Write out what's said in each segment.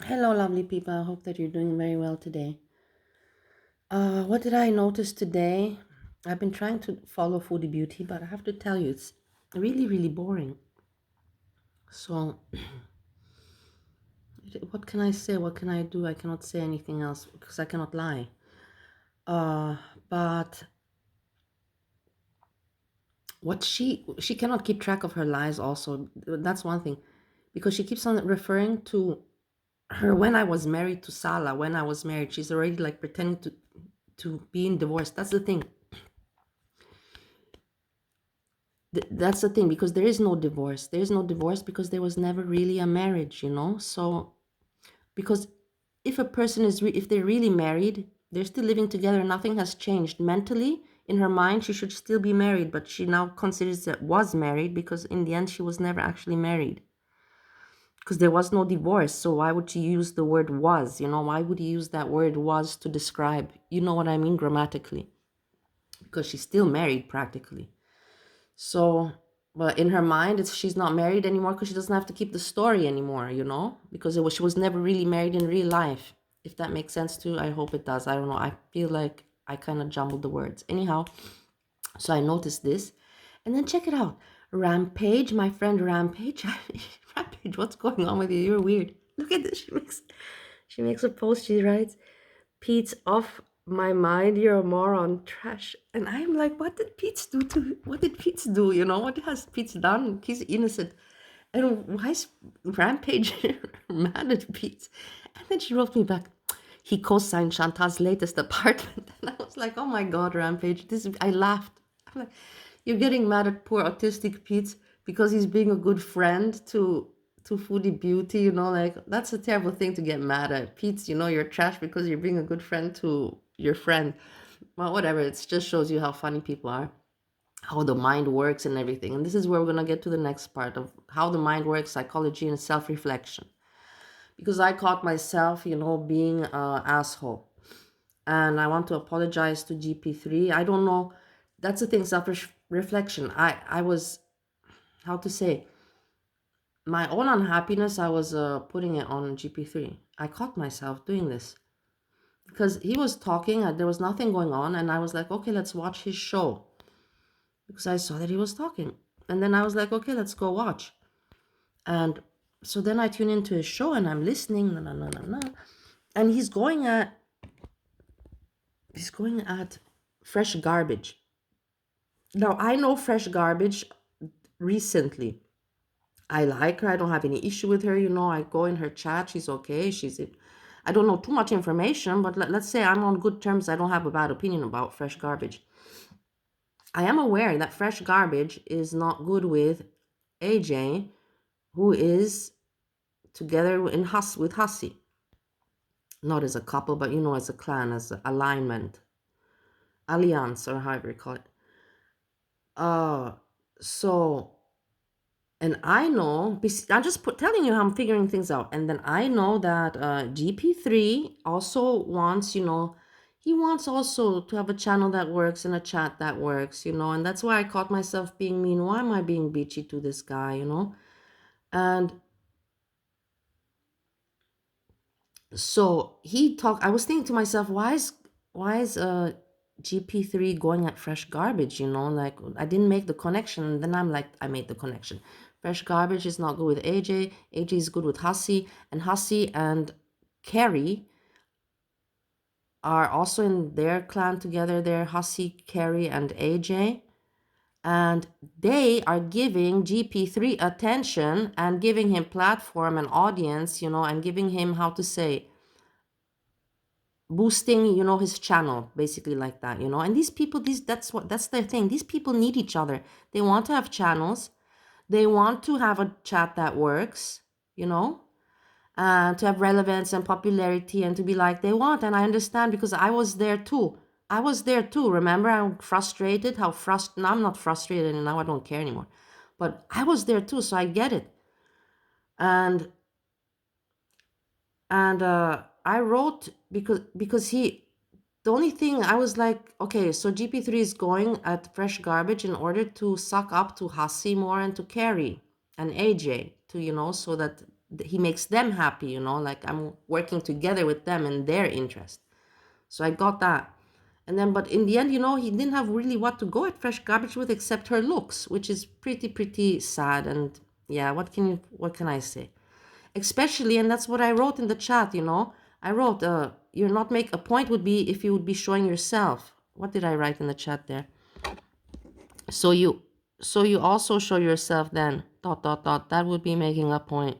Hello, lovely people. I hope that you're doing very well today. What did I notice today? I've been trying to follow Foodie Beauty, but I have to tell you, it's really, really boring. So, what can I say? What can I do? I cannot say anything else because I cannot lie. Uh, but what she cannot keep track of her lies. Also, that's one thing, because she keeps on referring to her when I was married to Salah. When I was married, she's already like pretending to be in divorce. That's the thing. That's the thing, because there is no divorce. There is no divorce because there was never really a marriage, you know. So because if a person if they're really married, they're still living together, nothing has changed mentally. In her mind, she should still be married, but she now considers that was married, because in the end she was never actually married, because there was no divorce. So why would she use the word was? You know, why would you use that word was to describe, you know what I mean, grammatically? Because she's still married practically. So, but in her mind, she's not married anymore because she doesn't have to keep the story anymore, you know, because she was never really married in real life. If that makes sense too, I hope it does. I don't know. I feel like I kind of jumbled the words. Anyhow, so I noticed this, and then check it out. Rampage, my friend Rampage. Rampage, what's going on with you? You're weird. Look at this. She makes a post. She writes, Pete's off my mind, you're a moron, trash. And I'm like, what did Pete's do? You know, what has Pete's done? He's innocent. And why is Rampage mad at Pete? And then she wrote me back, he co-signed Chantal's latest apartment. And I was like, oh my God, Rampage. I laughed. I'm like, you're getting mad at poor autistic Pete because he's being a good friend to Foodie Beauty, you know, like that's a terrible thing to get mad at. Pete, you know, you're trash because you're being a good friend to your friend. Well, whatever. It just shows you how funny people are, how the mind works and everything. And this is where we're going to get to the next part of how the mind works, psychology and self-reflection. Because I caught myself, you know, being an asshole. And I want to apologize to GP3. I don't know. That's the thing, self-reflection. I was, how to say, my own unhappiness, I was putting it on GP3. I caught myself doing this because he was talking, there was nothing going on, and I was like, okay, let's watch his show, because I saw that he was talking. And then I was like, okay, let's go watch. And so then I tune into his show and I'm listening, na, na, na, na, na, and he's going at fresh garbage. Now I know fresh garbage recently. I like her. I don't have any issue with her. You know, I go in her chat. She's okay. I don't know too much information, but let's say I'm on good terms. I don't have a bad opinion about fresh garbage. I am aware that fresh garbage is not good with AJ, who is together with Hussy. Not as a couple, but you know, as a clan, as an alignment, alliance, or however you call it. Uh, so And I know, I'm just telling you how I'm figuring things out. And then I know that GP3 also wants, you know, he wants also to have a channel that works and a chat that works, you know. And that's why I caught myself being mean. Why am I being bitchy to this guy, you know? And so I was thinking to myself, why is GP3 going at fresh garbage, you know? Like, I didn't make the connection. And then I'm like, I made the connection. Fresh garbage is not good with AJ. AJ is good with Hussy. And Hussy and Carrie are also in their clan together. They're Hussy, Carrie, and AJ. And they are giving GP3 attention and giving him platform and audience, you know, and giving him, how to say, boosting, you know, his channel, basically, like that, you know. And these people, that's their thing. These people need each other. They want to have channels. They want to have a chat that works, you know, to have relevance and popularity, and to be like they want. And I understand, because I was there too. I was there too. Remember, I'm frustrated. No, I'm not frustrated, and now I don't care anymore. But I was there too, so I get it. And I wrote, because the only thing I was like, okay, so GP3 is going at fresh garbage in order to suck up to Hussy more and to Carrie and AJ, to, you know, so that he makes them happy, like I'm working together with them in their interest. So I got that. And then, but in the end, he didn't have really what to go at Fresh Garbage with except her looks, which is pretty sad. And yeah, what can I say? Especially, and that's what I wrote in the chat, I wrote, you're not make a point would be if you would be showing yourself. What did I write in the chat there? So you also show yourself then, dot, dot, dot. That would be making a point.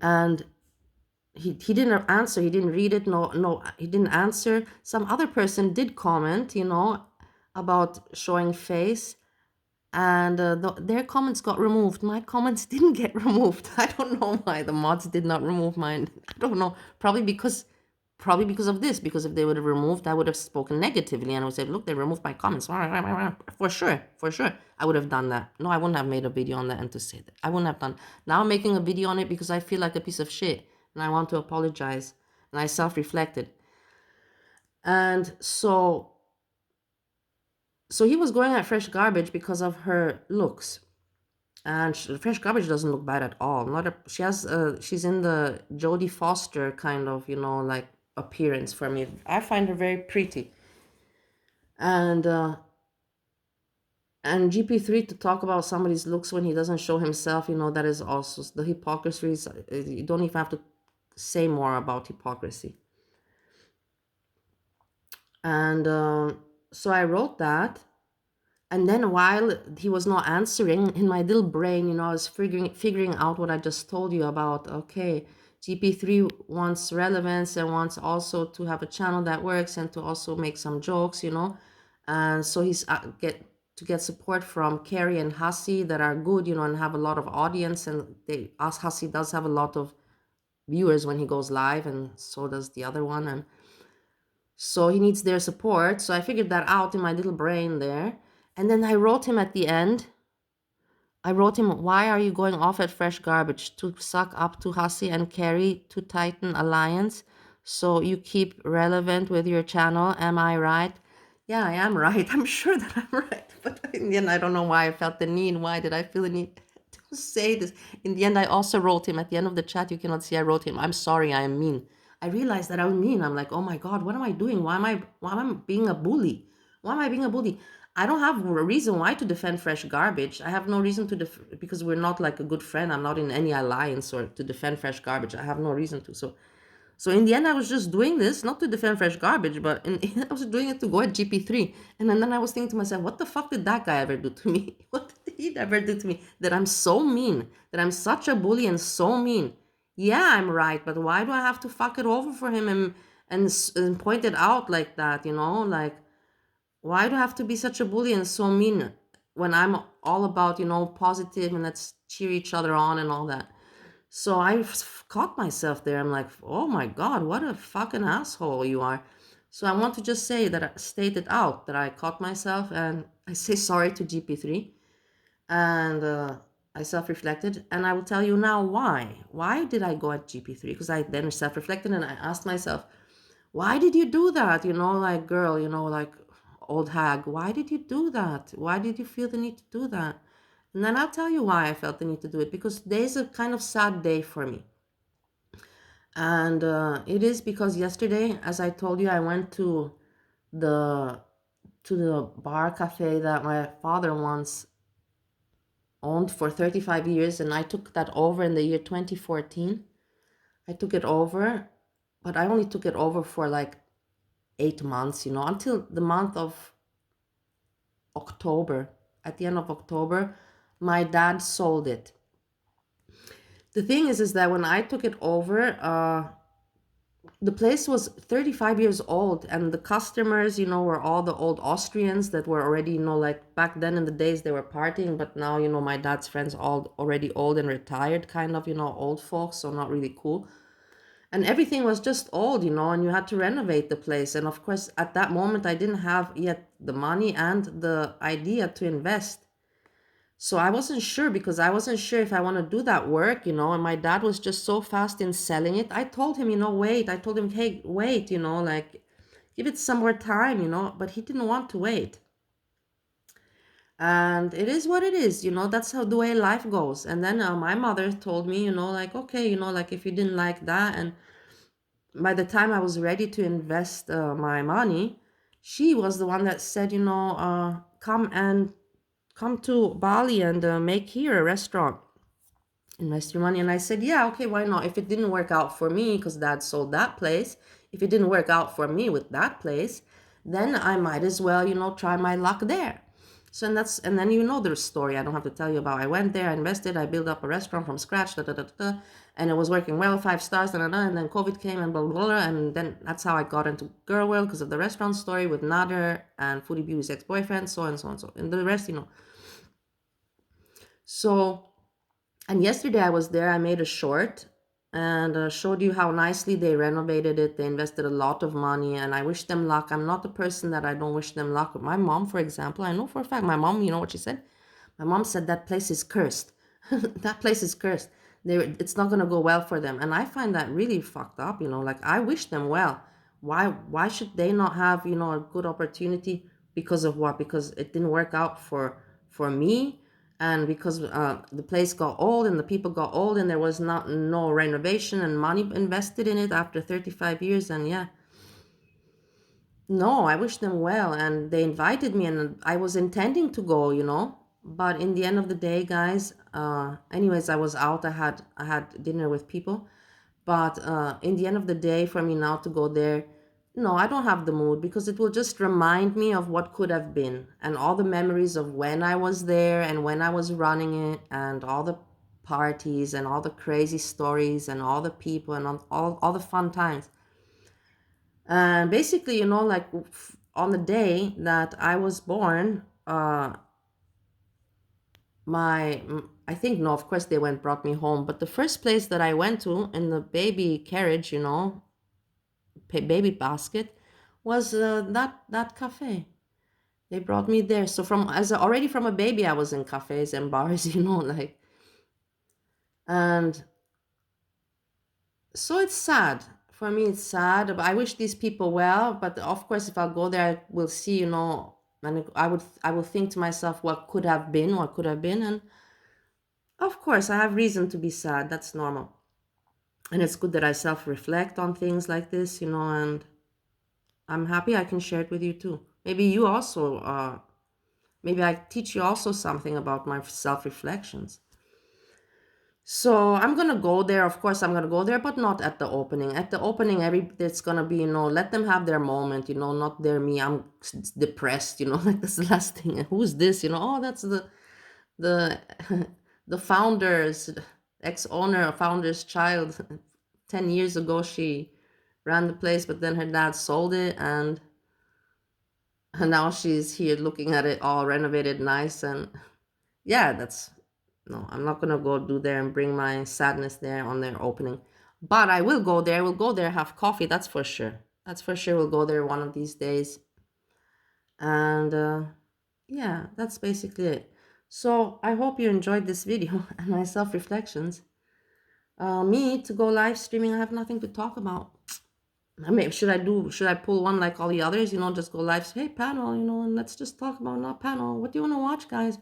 And he didn't answer. He didn't read it. No, he didn't answer. Some other person did comment, about showing face. And their comments got removed. My comments didn't get removed. I don't know why the mods did not remove mine. I don't know. Probably because of this. Because if they would have removed, I would have spoken negatively and I would say, look, they removed my comments. For sure. I would have done that. No, I wouldn't have made a video on that and to say that. I wouldn't have done. Now I'm making a video on it because I feel like a piece of shit and I want to apologize. And I self-reflected. And so he was going at Fresh Garbage because of her looks. And Fresh Garbage doesn't look bad at all. She's in the Jodie Foster kind of, like appearance for me. I find her very pretty. And GP3 to talk about somebody's looks when he doesn't show himself, that is also the hypocrisy. You don't even have to say more about hypocrisy. And so I wrote that. And then while he was not answering, in my little brain, I was figuring out what I just told you about. Okay, GP3 wants relevance and wants also to have a channel that works and to also make some jokes, And so he's get support from Carrie and Hussy that are good, and have a lot of audience. And Hussy does have a lot of viewers when he goes live, and so does the other one. And so he needs their support. So I figured that out in my little brain there. And then I wrote him at the end. I wrote him, why are you going off at Fresh Garbage? To suck up to Hussy and Carrie to tighten alliance so you keep relevant with your channel. Am I right? Yeah, I am right. I'm sure that I'm right. But in the end, I don't know why I felt the need. Why did I feel the need to say this? In the end, I also wrote him. At the end of the chat, you cannot see I wrote him, I'm sorry, I am mean. I realized that I was mean. I'm like, oh my God, what am I doing? Why am I being a bully? Why am I being a bully? I don't have a reason why to defend Fresh Garbage. I have no reason to because we're not like a good friend. I'm not in any alliance or to defend Fresh Garbage. I have no reason to. So in the end, I was just doing this, not to defend Fresh Garbage, but I was doing it to go at GP3. And then I was thinking to myself, what the fuck did that guy ever do to me? What did he ever do to me? That I'm so mean, that I'm such a bully and so mean. Yeah, I'm right, but why do I have to fuck it over for him and point it out like that, Like, why do I have to be such a bully and so mean when I'm all about, positive and let's cheer each other on and all that? So I caught myself there. I'm like, oh my God, what a fucking asshole you are. So I want to just say that I stated out that I caught myself and I say sorry to GP3 and I self-reflected and I will tell you now why. Why did I go at GP3? Because I then self-reflected and I asked myself, why did you do that? Like girl, like old hag, why did you do that? Why did you feel the need to do that? And then I'll tell you why I felt the need to do it, because today's a kind of sad day for me. And it is because yesterday, as I told you, I went to the bar cafe that my father once owned for 35 years, and I took that over in the year 2014. I took it over, but I only took it over for like 8 months, until the month of October. At the end of October, my dad sold it. The thing is that when I took it over, the place was 35 years old, and the customers, were all the old Austrians that were already, like back then in the days they were partying, but now, my dad's friends all already old and retired, kind of, old folks, so not really cool. And everything was just old, and you had to renovate the place. And of course, at that moment, I didn't have yet the money and the idea to invest. So I wasn't sure, because I wasn't sure if I want to do that work, and my dad was just so fast in selling it. I told him, wait. I told him, hey, wait, like give it some more time, but he didn't want to wait. And it is what it is, that's how the way life goes. And then my mother told me, like, okay, like if you didn't like that, and by the time I was ready to invest my money, she was the one that said, come to Bali and make here a restaurant, invest your money. And I said, yeah, okay, why not? If it didn't work out for me, because dad sold that place, if it didn't work out for me with that place, then I might as well, try my luck there. So, and then the story. I don't have to tell you about. I went there, I invested, I built up a restaurant from scratch, and it was working well, 5 stars, and then COVID came and blah, blah, blah, and then that's how I got into Girl World, because of the restaurant story with Nader and Foodie Beauty's ex-boyfriend, so and so and so, and the rest, So, and yesterday I was there, I made a short and showed you how nicely they renovated it. They invested a lot of money, and I wish them luck. I'm not the person that I don't wish them luck. But my mom, for example, I know for a fact, my mom, you know what she said? My mom said that place is cursed. That place is cursed. It's not gonna go well for them. And I find that really fucked up, like I wish them well. Why should they not have, a good opportunity? Because of what? Because it didn't work out for me, and because the place got old and the people got old, and there was not no renovation and money invested in it after 35 years. And yeah, no, I wish them well, and they invited me, and I was intending to go, but in the end of the day, guys, anyways, I was out. I had dinner with people, but in the end of the day, for me now to go there, no, I don't have the mood, because it will just remind me of what could have been, and all the memories of when I was there and when I was running it, and all the parties and all the crazy stories and all the people and all the fun times. And basically, like on the day that I was born, I think, no, of course they went brought me home, but the first place that I went to in the baby carriage, baby basket, was that cafe. They brought me there. So already from a baby, I was in cafes and bars, like, and so it's sad. For me, it's sad. But I wish these people well. But of course, if I go there, I will see, and I will think to myself, what could have been, what could have been, and of course, I have reason to be sad. That's normal, and it's good that I self-reflect on things like this, and I'm happy I can share it with you too. Maybe you also, maybe I teach you also something about my self-reflections. So I'm gonna go there. Of course, I'm gonna go there, but not at the opening. At the opening, it's gonna be, let them have their moment, not their me. I'm depressed, like that's the last thing. Who's this? Oh, that's the the founder's ex-owner, founder's child. 10 years ago, she ran the place, but then her dad sold it, and now she's here looking at it all renovated, nice, and yeah, that's no, I'm not gonna go do there and bring my sadness there on their opening. But I will go there. We'll go there, have coffee. That's for sure. That's for sure. We'll go there one of these days. And yeah, that's basically it. So I hope you enjoyed this video and my self-reflections. Me to go live streaming, I have nothing to talk about. I mean, should I pull one like all the others, just go live, say, hey, panel, and let's just talk about not panel. What do you want to watch, guys?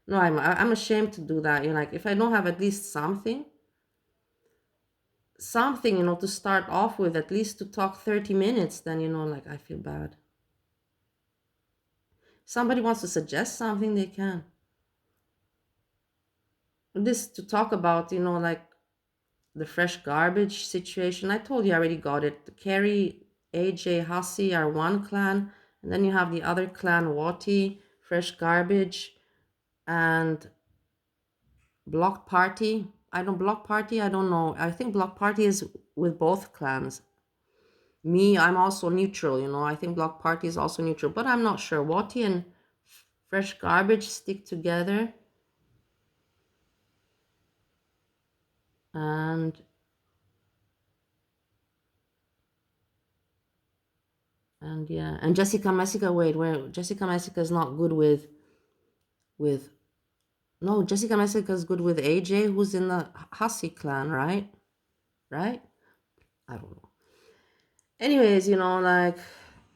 No, I'm ashamed to do that. Like, if I don't have at least something, to start off with, at least to talk 30 minutes, then, like, I feel bad. Somebody wants to suggest something, they can. This to talk about, like the fresh garbage situation. I told you I already got it. Carrie, AJ, Hussy are one clan, and then you have the other clan, Woti, fresh garbage, and block party. I don't block party. I don't know. I think block party is with both clans. Me, I'm also neutral. I think block party is also neutral, but I'm not sure. Woti and fresh garbage stick together, and yeah, and Jessica Messica. Wait, where Jessica Messica is not good with. No, Jessica Messica is good with AJ, who's in the Hussy clan, right? Right? I don't know. Anyways, like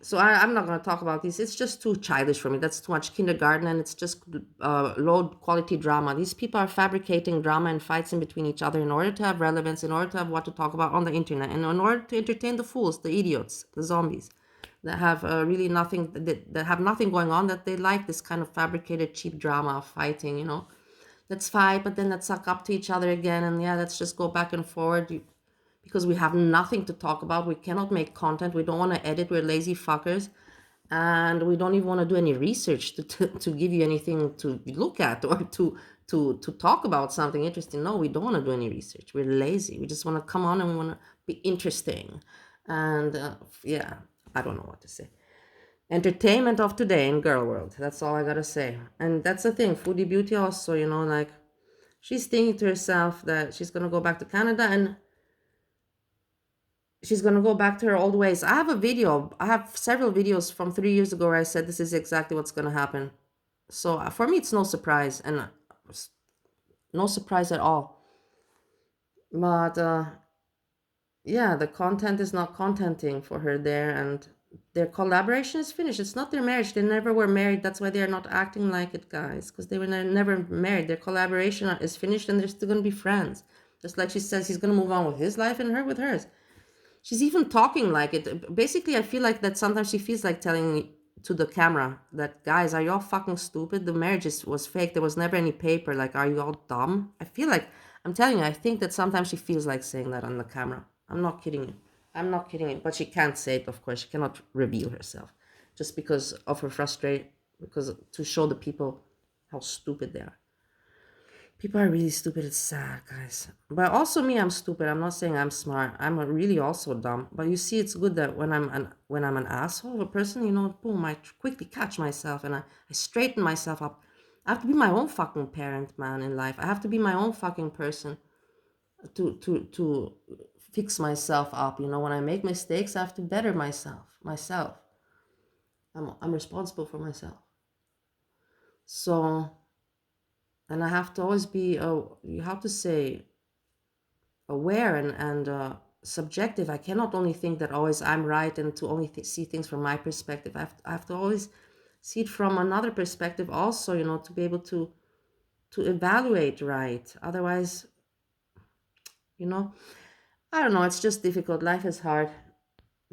So I'm not going to talk about these. It's just too childish for me. That's too much kindergarten, and it's just low quality drama. These people are fabricating drama and fights in between each other in order to have relevance, in order to have what to talk about on the internet, and in order to entertain the fools, the idiots, the zombies that have really nothing, that have nothing going on, that they like this kind of fabricated cheap drama of fighting. Let's fight, but then let's suck up to each other again, and yeah, let's just go back and forward. Because we have nothing to talk about. We cannot make content. We don't want to edit. We're lazy fuckers. And we don't even want to do any research to give you anything to look at, or to talk about something interesting. No, we don't want to do any research. We're lazy. We just want to come on and we want to be interesting. And yeah, I don't know what to say. Entertainment of today in girl world. That's all I gotta say. And that's the thing. Foodie Beauty also, like she's thinking to herself that she's gonna go back to Canada and she's going to go back to her old ways. I have several videos from 3 years ago where I said this is exactly what's going to happen. So for me, it's no surprise, and no surprise at all. But yeah, the content is not contenting for her there, and their collaboration is finished. It's not their marriage. They never were married. That's why they're not acting like it, guys, because they were never married. Their collaboration is finished, and they're still going to be friends. Just like she says, he's going to move on with his life and her with hers. She's even talking like it. Basically, I feel like that sometimes she feels like telling to the camera that, guys, are you all fucking stupid? The marriage was fake. There was never any paper. Like, are you all dumb? I feel like, I'm telling you, I think that sometimes she feels like saying that on the camera. I'm not kidding you. I'm not kidding you. But she can't say it, of course. She cannot reveal herself just because of her frustration, because to show the people how stupid they are. People are really stupid. It's sad, guys. But also me, I'm stupid. I'm not saying I'm smart. I'm really also dumb. But you see, it's good that when I'm an asshole of a person, boom, I quickly catch myself and I straighten myself up. I have to be my own fucking parent, man, in life. I have to be my own fucking person to fix myself up. When I make mistakes, I have to better myself. I'm responsible for myself. So, and I have to always be, you have to say, aware and subjective. I cannot only think that always I'm right and to only see things from my perspective. I have to always see it from another perspective also, to be able to evaluate right. Otherwise, I don't know, it's just difficult. Life is hard.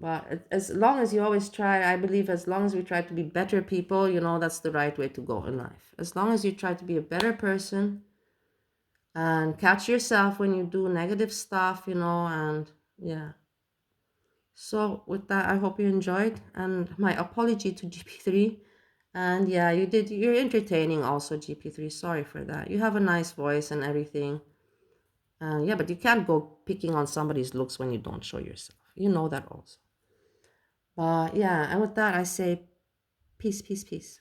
But as long as you always try, I believe as long as we try to be better people, that's the right way to go in life. As long as you try to be a better person and catch yourself when you do negative stuff, and yeah. So with that, I hope you enjoyed, and my apology to GP3. And yeah, you're entertaining also, GP3. Sorry for that. You have a nice voice and everything. Yeah, but you can't go picking on somebody's looks when you don't show yourself. You know that also. But yeah, and with that, I say peace, peace, peace.